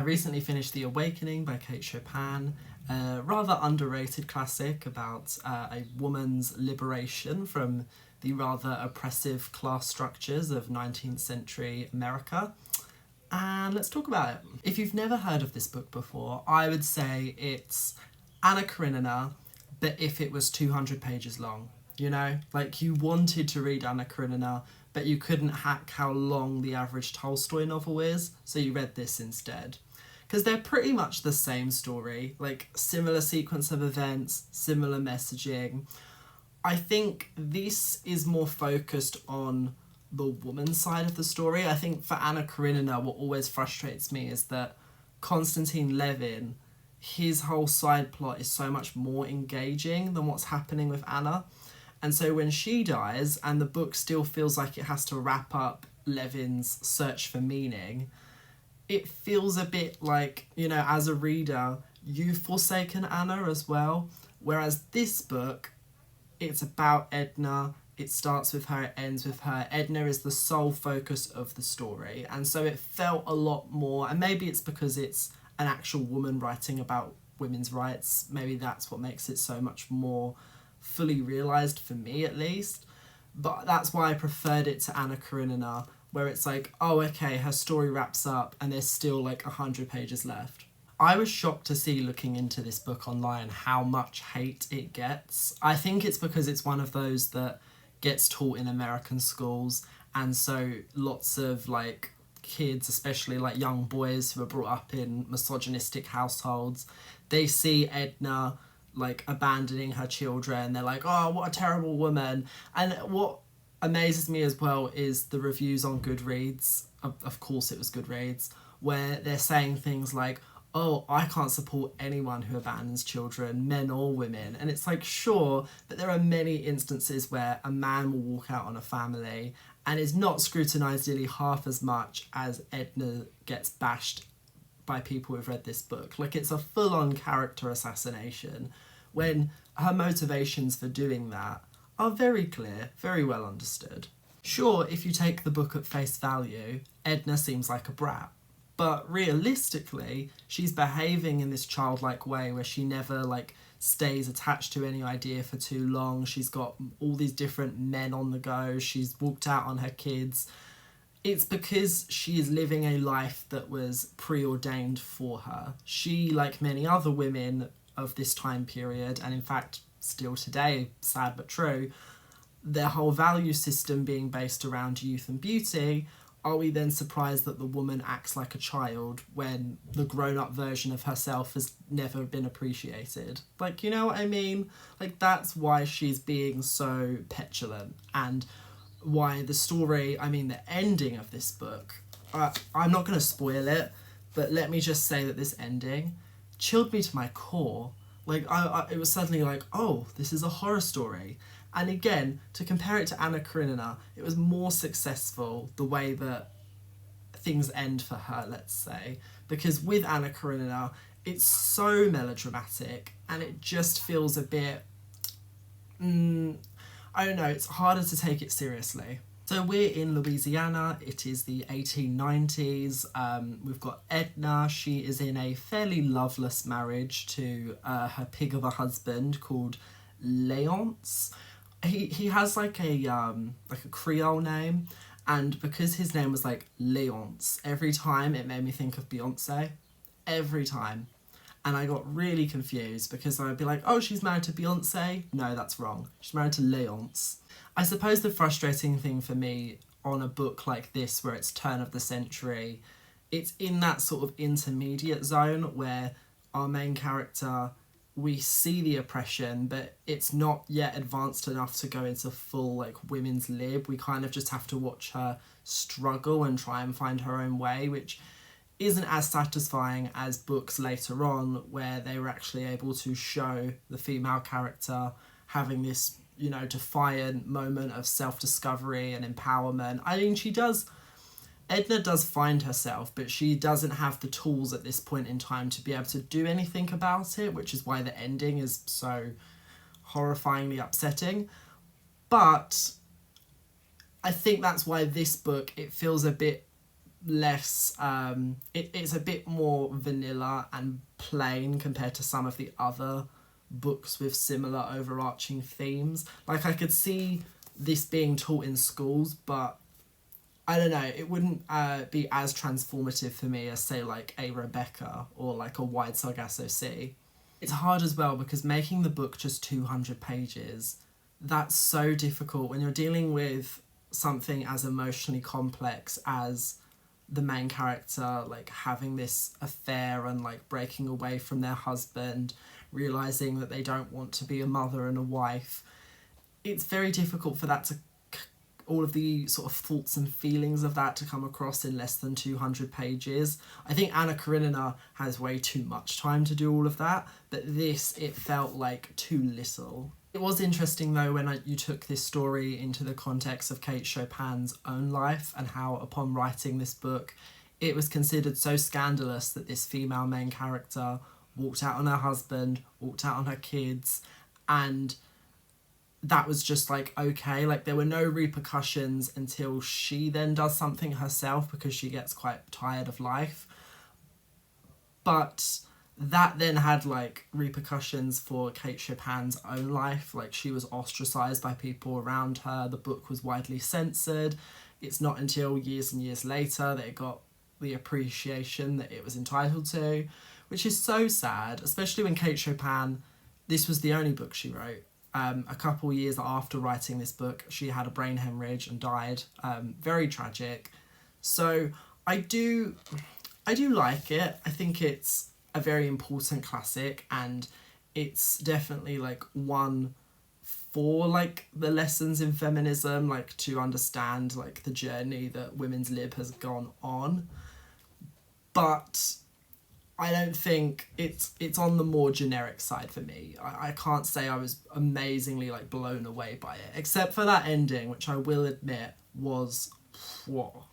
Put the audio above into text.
I recently finished The Awakening by Chopin, a rather underrated classic about a woman's liberation from the rather oppressive class structures of 19th century America. And let's talk about it. If you've never heard of this book before, I would say it's Anna Karenina, but if it was 200 pages long. You know, like you wanted to read Anna Karenina, but you couldn't hack how long the average Tolstoy novel is, so you read this instead. Because they're pretty much the same story, like similar sequence of events, similar messaging. I think this is more focused on the woman's side of the story. I think for Anna Karenina, what always frustrates me is that Konstantin Levin, his whole side plot is so much more engaging than what's happening with Anna. And so when she dies and the book still feels like it has to wrap up Levin's search for meaning, it feels a bit like, you know, as a reader, you've forsaken Anna as well. Whereas this book, it's about Edna. It starts with her, it ends with her. Edna is the sole focus of the story. And so it felt a lot more, and maybe it's because it's an actual woman writing about women's rights. Maybe that's what makes it so much more fully realised, for me at least. But that's why I preferred it to Anna Karenina, where it's like, oh, okay, her story wraps up and there's still like 100 pages left. I was shocked to see, looking into this book online, how much hate it gets. I think it's because it's one of those that gets taught in American schools, and so lots of like kids, especially like young boys who are brought up in misogynistic households, they see Edna like abandoning her children. They're like, oh, what a terrible woman. And what amazes me as well is the reviews on Goodreads, of course it was Goodreads, where they're saying things like, oh, I can't support anyone who abandons children, men or women. And it's like, sure, but there are many instances where a man will walk out on a family and is not scrutinised nearly half as much as Edna gets bashed by people who've read this book. Like, it's a full-on character assassination when her motivations for doing that are very clear, very well understood. Sure, if you take the book at face value, Edna seems like a brat. But realistically, she's behaving in this childlike way where she never like stays attached to any idea for too long. She's got all these different men on the go. She's walked out on her kids. It's because she is living a life that was preordained for her. She, like many other women of this time period, and in fact still today, sad but true, their whole value system being based around youth and beauty, are we then surprised that the woman acts like a child when the grown-up version of herself has never been appreciated? Like, you know what I mean? Like, that's why she's being so petulant, and why the story, I mean the ending of this book, I'm not going to spoil it, but let me just say that this ending chilled me to my core. Like, it was suddenly like, oh, this is a horror story. And again, to compare it to Anna Karenina, it was more successful the way that things end for her, let's say. Because with Anna Karenina, it's so melodramatic and it just feels a bit, I don't know, it's harder to take it seriously. So we're in Louisiana, it is the 1890s, we've got Edna, she is in a fairly loveless marriage to her pig of a husband called Leonce. He has like a Creole name, and because his name was like Leonce, every time it made me think of Beyonce. Every time. And I got really confused because I would be like, oh, she's married to Beyonce? No, that's wrong. She's married to Leonce. I suppose the frustrating thing for me on a book like this, where it's turn of the century, it's in that sort of intermediate zone where our main character, we see the oppression, but it's not yet advanced enough to go into full like women's lib. We kind of just have to watch her struggle and try and find her own way, which isn't as satisfying as books later on where they were actually able to show the female character having this, you know, defiant moment of self-discovery and empowerment. I mean, Edna does find herself, but she doesn't have the tools at this point in time to be able to do anything about it, which is why the ending is so horrifyingly upsetting. But I think that's why this book, it feels a bit less, it's a bit more vanilla and plain compared to some of the other books with similar overarching themes. Like, I could see this being taught in schools, but I don't know, it wouldn't be as transformative for me as, say, like a Rebecca or like a Wide Sargasso Sea. It's hard as well because making the book just 200 pages, that's so difficult when you're dealing with something as emotionally complex as the main character, like having this affair and like breaking away from their husband, realizing that they don't want to be a mother and a wife. It's very difficult for that to, all of the sort of thoughts and feelings of that to come across in less than 200 pages. I think Anna Karenina has way too much time to do all of that, but this, it felt like too little. It was interesting though when you took this story into the context of Kate Chopin's own life and how upon writing this book, it was considered so scandalous that this female main character walked out on her husband, walked out on her kids, and that was just like, okay, like there were no repercussions until she then does something herself because she gets quite tired of life. But that then had like repercussions for Kate Chopin's own life. Like, she was ostracized by people around her. The book was widely censored. It's not until years and years later that it got the appreciation that it was entitled to, which is so sad, especially when Kate Chopin, this was the only book she wrote. A couple years after writing this book, she had a brain hemorrhage and died. Very tragic. So I do like it. I think it's a very important classic, and it's definitely like one for like the lessons in feminism, like to understand like the journey that women's lib has gone on. But I don't think it's on the more generic side for me. I can't say I was amazingly like blown away by it, except for that ending, which I will admit was, whoa.